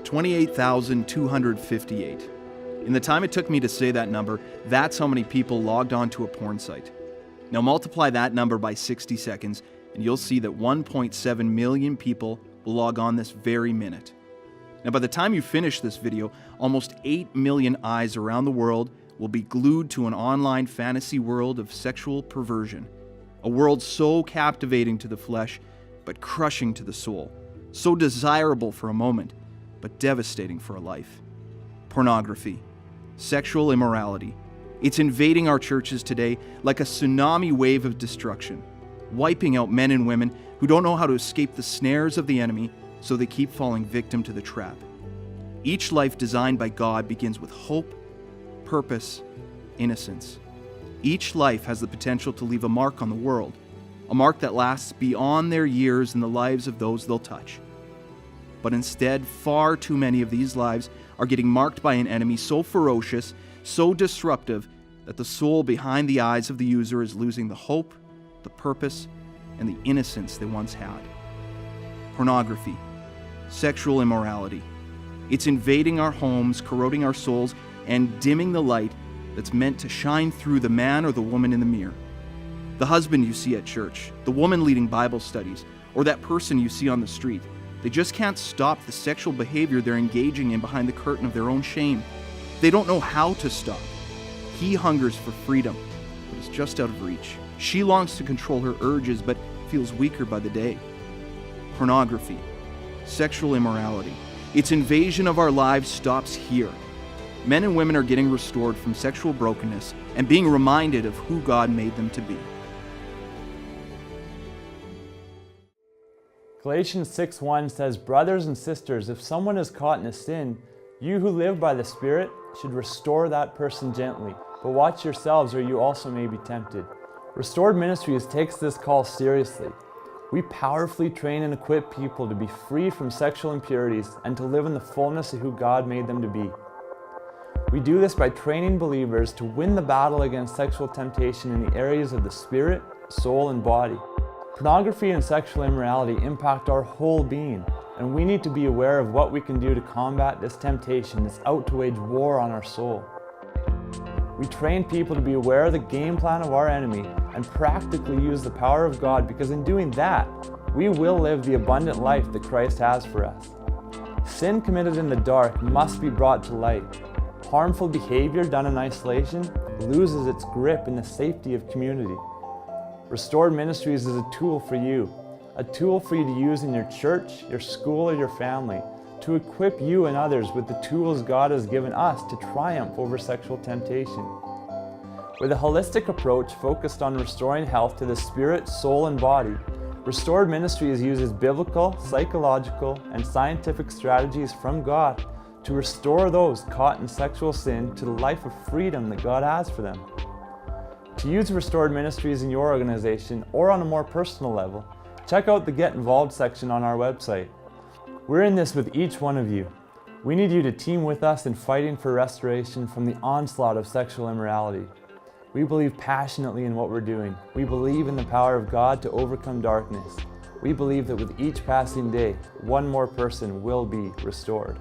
28,258. In the time it took me to say that number, that's how many people logged on to a porn site. Now multiply that number by 60 seconds, and you'll see that 1.7 million people will log on this very minute. Now by the time you finish this video, almost 8 million eyes around the world will be glued to an online fantasy world of sexual perversion. A world so captivating to the flesh, but crushing to the soul. So desirable for a moment, but devastating for a life. Pornography, sexual immorality. It's invading our churches today like a tsunami wave of destruction, wiping out men and women who don't know how to escape the snares of the enemy, so they keep falling victim to the trap. Each life designed by God begins with hope, purpose, innocence. Each life has the potential to leave a mark on the world, a mark that lasts beyond their years in the lives of those they'll touch. But instead, far too many of these lives are getting marked by an enemy so ferocious, so disruptive, that the soul behind the eyes of the user is losing the hope, the purpose, and the innocence they once had. Pornography, sexual immorality. It's invading our homes, corroding our souls, and dimming the light that's meant to shine through the man or the woman in the mirror. The husband you see at church, the woman leading Bible studies, or that person you see on the street. They just can't stop the sexual behavior they're engaging in behind the curtain of their own shame. They don't know how to stop. He hungers for freedom, but is just out of reach. She longs to control her urges, but feels weaker by the day. Pornography, sexual immorality. Its invasion of our lives stops here. Men and women are getting restored from sexual brokenness and being reminded of who God made them to be. Galatians 6:1 says, "Brothers and sisters, if someone is caught in a sin, you who live by the Spirit should restore that person gently. But watch yourselves, or you also may be tempted." Restored Ministries takes this call seriously. We powerfully train and equip people to be free from sexual impurities and to live in the fullness of who God made them to be. We do this by training believers to win the battle against sexual temptation in the areas of the spirit, soul, and body. Pornography and sexual immorality impact our whole being, and we need to be aware of what we can do to combat this temptation that's out to wage war on our soul. We train people to be aware of the game plan of our enemy and practically use the power of God, because in doing that, we will live the abundant life that Christ has for us. Sin committed in the dark must be brought to light. Harmful behavior done in isolation loses its grip in the safety of community. Restored Ministries is a tool for you to use in your church, your school, or your family, to equip you and others with the tools God has given us to triumph over sexual temptation. With a holistic approach focused on restoring health to the spirit, soul, and body, Restored Ministries uses biblical, psychological, and scientific strategies from God to restore those caught in sexual sin to the life of freedom that God has for them. To use Restored Ministries in your organization or on a more personal level, check out the Get Involved section on our website. We're in this with each one of you. We need you to team with us in fighting for restoration from the onslaught of sexual immorality. We believe passionately in what we're doing. We believe in the power of God to overcome darkness. We believe that with each passing day, one more person will be restored.